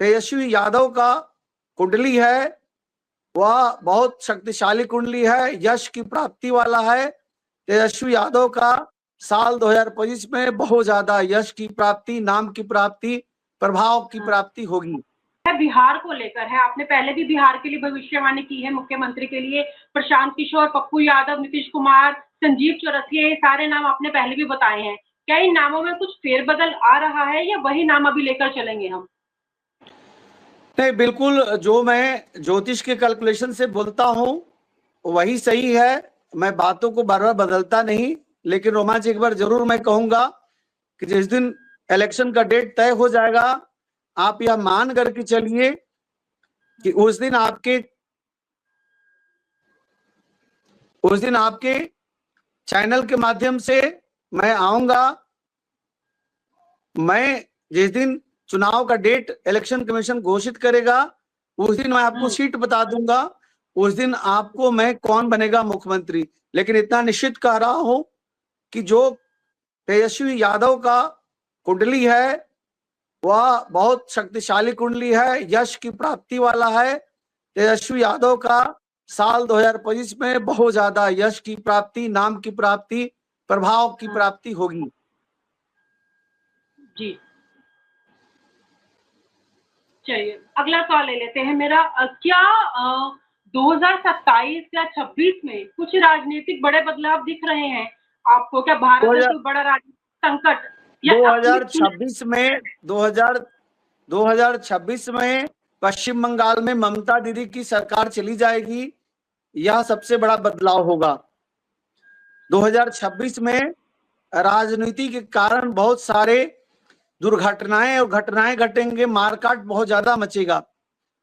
तेजस्वी यादव का कुंडली है वह बहुत शक्तिशाली कुंडली है, यश की प्राप्ति वाला है। तेजस्वी यादव का साल 2025 में बहुत ज्यादा यश की प्राप्ति, नाम की प्राप्ति, प्रभाव की प्राप्ति होगी। बिहार को लेकर है, आपने पहले भी बिहार के लिए भविष्यवाणी की है, मुख्यमंत्री के लिए प्रशांत किशोर, पप्पू यादव, नीतीश कुमार, संजीव चौरसिया, ये सारे नाम आपने पहले भी बताए हैं। क्या इन नामों में कुछ फेरबदल आ रहा है या वही नाम अभी लेकर चलेंगे हम? नहीं, बिल्कुल जो मैं ज्योतिष के कैलकुलेशन से बोलता हूं वही सही है। मैं बातों को बार बार बदलता नहीं, लेकिन रोमांच एक बार जरूर मैं कहूंगा कि जिस दिन इलेक्शन का डेट तय हो जाएगा, आप यह मान करके चलिए कि उस दिन आपके चैनल के माध्यम से मैं आऊंगा। मैं जिस दिन चुनाव का डेट इलेक्शन कमीशन घोषित करेगा उस दिन मैं आपको सीट बता दूंगा, उस दिन आपको मैं कौन बनेगा मुख्यमंत्री। लेकिन इतना निश्चित कह रहा हूं कि जो तेजस्वी यादव का कुंडली है वह बहुत शक्तिशाली कुंडली है, यश की प्राप्ति वाला है। तेजस्वी यादव का साल 2025 में बहुत ज्यादा यश की प्राप्ति, नाम की प्राप्ति, प्रभाव की प्राप्ति होगी। जी चलिए अगला सवाल ले लेते हैं मेरा। क्या 2027 या 26 में कुछ राजनीतिक बड़े बदलाव दिख रहे हैं आपको? क्या भारत में कोई बड़ा राजनीतिक संकट 2026 में पश्चिम बंगाल में ममता दीदी की सरकार चली जाएगी, यह सबसे बड़ा बदलाव होगा। 2026 में राजनीति के कारण बहुत सारे दुर्घटनाएं और घटनाएं घटेंगे, मारकाट बहुत ज्यादा मचेगा,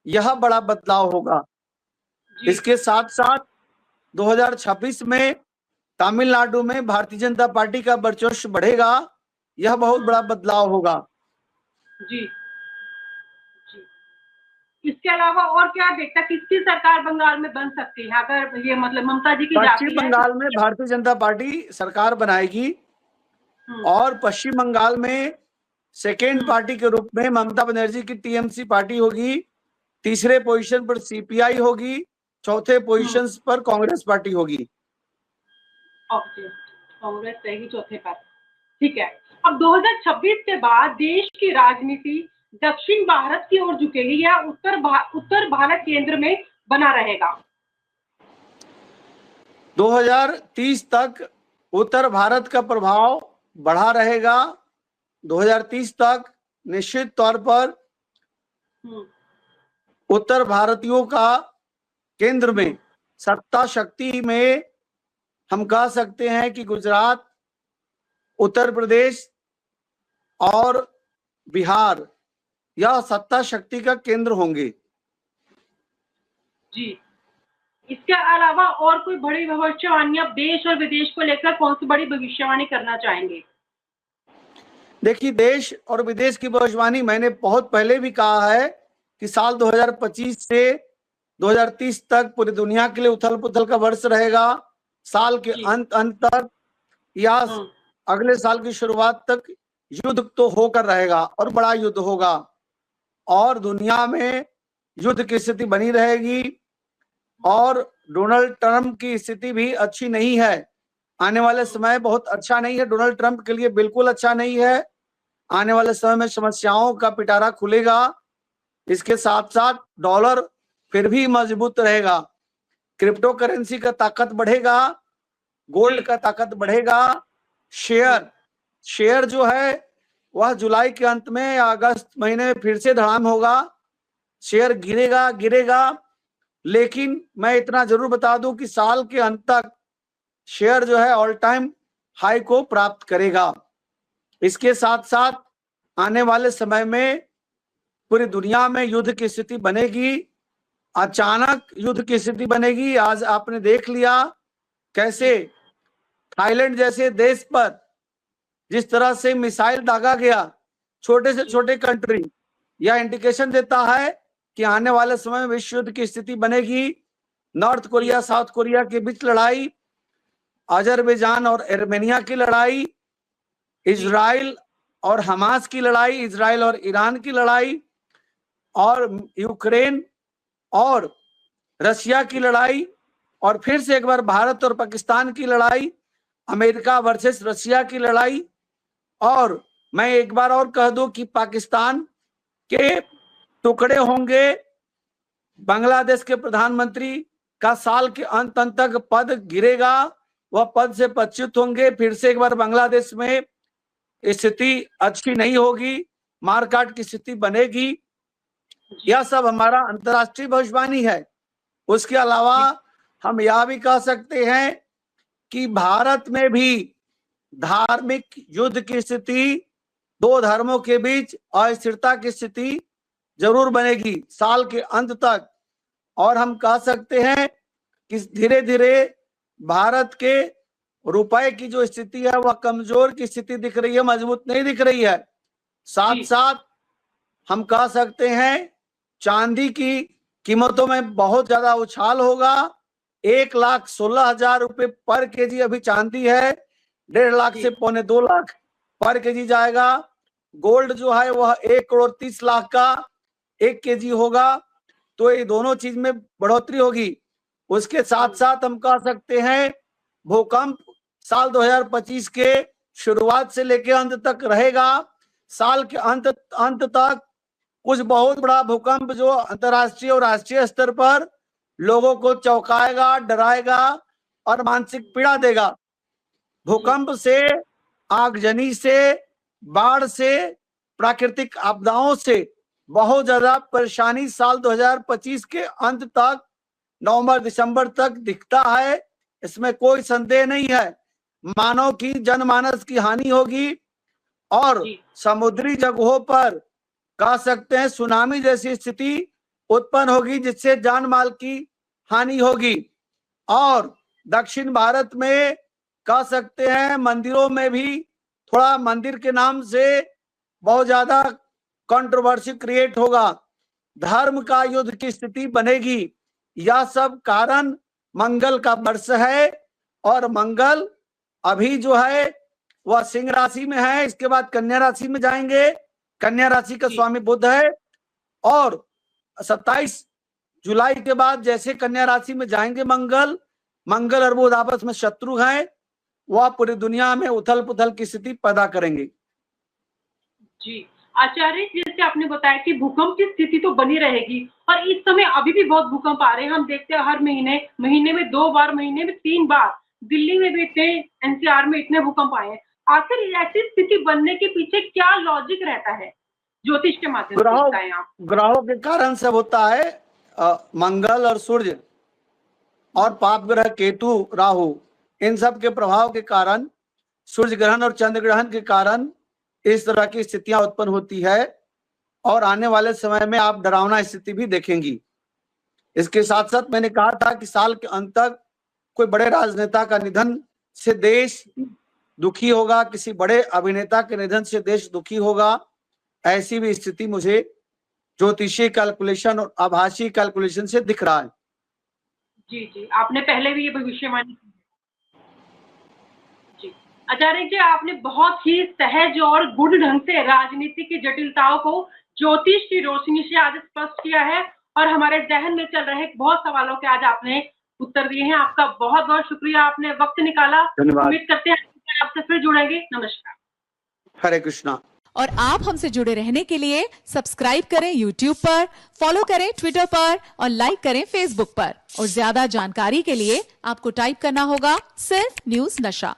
यह बड़ा बदलाव होगा। इसके साथ साथ 2026 में तमिलनाडु में भारतीय जनता पार्टी का वर्चस्व बढ़ेगा, यह बहुत बड़ा बदलाव होगा। जी इसके अलावा और क्या देखता, किसकी सरकार बंगाल में बन सकती है अगर ये मतलब ममता जी की जाती है? पश्चिम बंगाल में भारतीय जनता पार्टी सरकार बनाएगी और पश्चिम बंगाल में सेकेंड पार्टी के रूप में ममता बनर्जी की टीएमसी पार्टी होगी, तीसरे पोजीशन पर सीपीआई होगी, चौथे पोजीशन पर कांग्रेस पार्टी होगी। ओके, कांग्रेस रहेगी चौथे पर, ठीक है। अब 2026 के बाद देश की राजनीति दक्षिण भारत की ओर झुकेगी या उत्तर भारत केंद्र में बना रहेगा? 2030 तक उत्तर भारत का प्रभाव बढ़ा रहेगा। 2030 तक निश्चित तौर पर उत्तर भारतीयों का केंद्र में सत्ता शक्ति में हम कह सकते हैं कि गुजरात, उत्तर प्रदेश और बिहार यह सत्ता शक्ति का केंद्र होंगे। जी इसके अलावा और कोई बड़ी भविष्यवाणी आप देश और विदेश को लेकर कौन सी बड़ी भविष्यवाणी करना चाहेंगे? देखिए, देश और विदेश की भविष्यवाणी मैंने बहुत पहले भी कहा है कि साल 2025 से 2030 तक पूरी दुनिया के लिए उथल पुथल का वर्ष रहेगा। साल के अंत तक या अगले साल की शुरुआत तक युद्ध तो होकर रहेगा और बड़ा युद्ध होगा और दुनिया में युद्ध की स्थिति बनी रहेगी और डोनाल्ड ट्रंप की स्थिति भी अच्छी नहीं है। आने वाले समय बहुत अच्छा नहीं है, डोनाल्ड ट्रंप के लिए बिल्कुल अच्छा नहीं है। आने वाले समय में समस्याओं का पिटारा खुलेगा। इसके साथ साथ डॉलर फिर भी मजबूत रहेगा, क्रिप्टो करेंसी का ताकत बढ़ेगा, गोल्ड का ताकत बढ़ेगा। शेयर जो है वह जुलाई के अंत में या अगस्त महीने में फिर से धड़ाम होगा। शेयर गिरेगा, लेकिन मैं इतना जरूर बता दूं कि साल के अंत तक शेयर जो है ऑल टाइम हाई को प्राप्त करेगा। इसके साथ साथ आने वाले समय में पूरी दुनिया में युद्ध की स्थिति बनेगी, अचानक युद्ध की स्थिति बनेगी। आज आपने देख लिया कैसे थाईलैंड जैसे देश पर जिस तरह से मिसाइल दागा गया, छोटे से छोटे कंट्री, यह इंडिकेशन देता है कि आने वाले समय में विश्व युद्ध की स्थिति बनेगी। नॉर्थ कोरिया साउथ कोरिया के बीच लड़ाई, अजरबैजान और आर्मेनिया की लड़ाई, इजराइल और हमास की लड़ाई, इजराइल और ईरान की लड़ाई, और यूक्रेन और रशिया की लड़ाई, और फिर से एक बार भारत और पाकिस्तान की लड़ाई, अमेरिका वर्सेस रशिया की लड़ाई। और मैं एक बार और कह दूं कि पाकिस्तान के टुकड़े होंगे, बांग्लादेश के प्रधानमंत्री का साल के अंत तक पद गिरेगा, वह पद से पदच्युत होंगे, फिर से एक बार बांग्लादेश में स्थिति अच्छी नहीं होगी, मारकाट की स्थिति बनेगी। यह सब हमारा अंतर्राष्ट्रीय भविष्यवाणी है। उसके अलावा हम यह भी कह सकते हैं कि भारत में भी धार्मिक युद्ध की स्थिति, दो धर्मों के बीच अस्थिरता की स्थिति जरूर बनेगी साल के अंत तक। और हम कह सकते हैं कि धीरे धीरे भारत के रुपए की जो स्थिति है वह कमजोर की स्थिति दिख रही है, मजबूत नहीं दिख रही है। साथ साथ हम कह सकते हैं चांदी की कीमतों में बहुत ज्यादा उछाल होगा। 1,16,000 रुपए पर केजी अभी चांदी है, 1.5 लाख से 1.25 लाख पर केजी जाएगा। गोल्ड जो है वह 1,30,00,000 का 1 केजी होगा। तो ये दोनों चीज में बढ़ोतरी होगी। उसके साथ साथ हम कह सकते हैं भूकंप साल 2025 के शुरुआत से लेकर अंत तक रहेगा। साल के अंत तक कुछ बहुत बड़ा भूकंप जो अंतर्राष्ट्रीय और राष्ट्रीय स्तर पर लोगों को चौंकाएगा, डराएगा और मानसिक पीड़ा देगा। भूकंप से, आगजनी से, बाढ़ से, प्राकृतिक आपदाओं से बहुत ज्यादा परेशानी साल 2025 के अंत तक, नवंबर दिसंबर तक दिखता है, इसमें कोई संदेह नहीं है। मानव की, जनमानस की हानि होगी और समुद्री जगहों पर कह सकते हैं सुनामी जैसी स्थिति उत्पन्न होगी, जिससे जान माल की हानि होगी। और दक्षिण भारत में कह सकते हैं मंदिरों में भी थोड़ा मंदिर के नाम से बहुत ज्यादा कंट्रोवर्सी क्रिएट होगा, धर्म का युद्ध की स्थिति बनेगी। यह सब कारण मंगल का वर्ष है और मंगल अभी जो है वह सिंह राशि में है, इसके बाद कन्या राशि में जाएंगे। कन्या राशि का स्वामी बुध है और 27 जुलाई के बाद जैसे कन्या राशि में जाएंगे मंगल और बुध आपस में शत्रु हैं, वह पूरी दुनिया में उथल पुथल की स्थिति पैदा करेंगे। जी आचार्य, जैसे आपने बताया कि भूकंप की स्थिति तो बनी रहेगी और इस समय अभी भी बहुत भूकंप आ रहे हैं। हम देखते हैं हर महीने में 2 बार, महीने में 3 बार दिल्ली में भी इतने, एनसीआर में इतने भूकंप आए हैं। आखिर ऐसी स्थिति बनने के पीछे क्या लॉजिक रहता है, ज्योतिष के माध्यम से बताएं आप। ग्रहों के कारण सब होता है, मंगल और सूर्य और पाप ग्रह केतु राहु, इन सब के प्रभाव के कारण, सूर्य ग्रहण और चंद्र ग्रहण के कारण इस तरह की स्थितियां उत्पन्न होती है। और आने वाले समय में आप डरावना स्थिति भी देखेंगी। इसके साथ साथ मैंने कहा था कि साल के अंत तक कोई बड़े राजनेता का निधन से देश दुखी होगा, किसी बड़े अभिनेता के निधन से देश दुखी होगा। ऐसी भी स्थिति मुझे ज्योतिषीय कैलकुलेशन और आभासी कैलकुलेशन से दिख रहा है। जी, आपने पहले भी ये भविष्यवाणी की। जी आचार्य जी, आपने बहुत ही सहज और गुड़ ढंग से राजनीति की जटिलताओं को ज्योतिष की रोशनी से आज स्पष्ट किया है और हमारे जहन में चल रहे बहुत सवालों के आज आपने उत्तर दिए हैं। आपका बहुत बहुत शुक्रिया, आपने वक्त निकाला। उम्मीद करते हैं आपसे फिर जुड़ेंगे। नमस्कार। हरे कृष्णा। और आप हमसे जुड़े रहने के लिए सब्सक्राइब करें YouTube पर, फॉलो करें Twitter पर और लाइक करें Facebook पर। और ज्यादा जानकारी के लिए आपको टाइप करना होगा सिर्फ न्यूज नशा।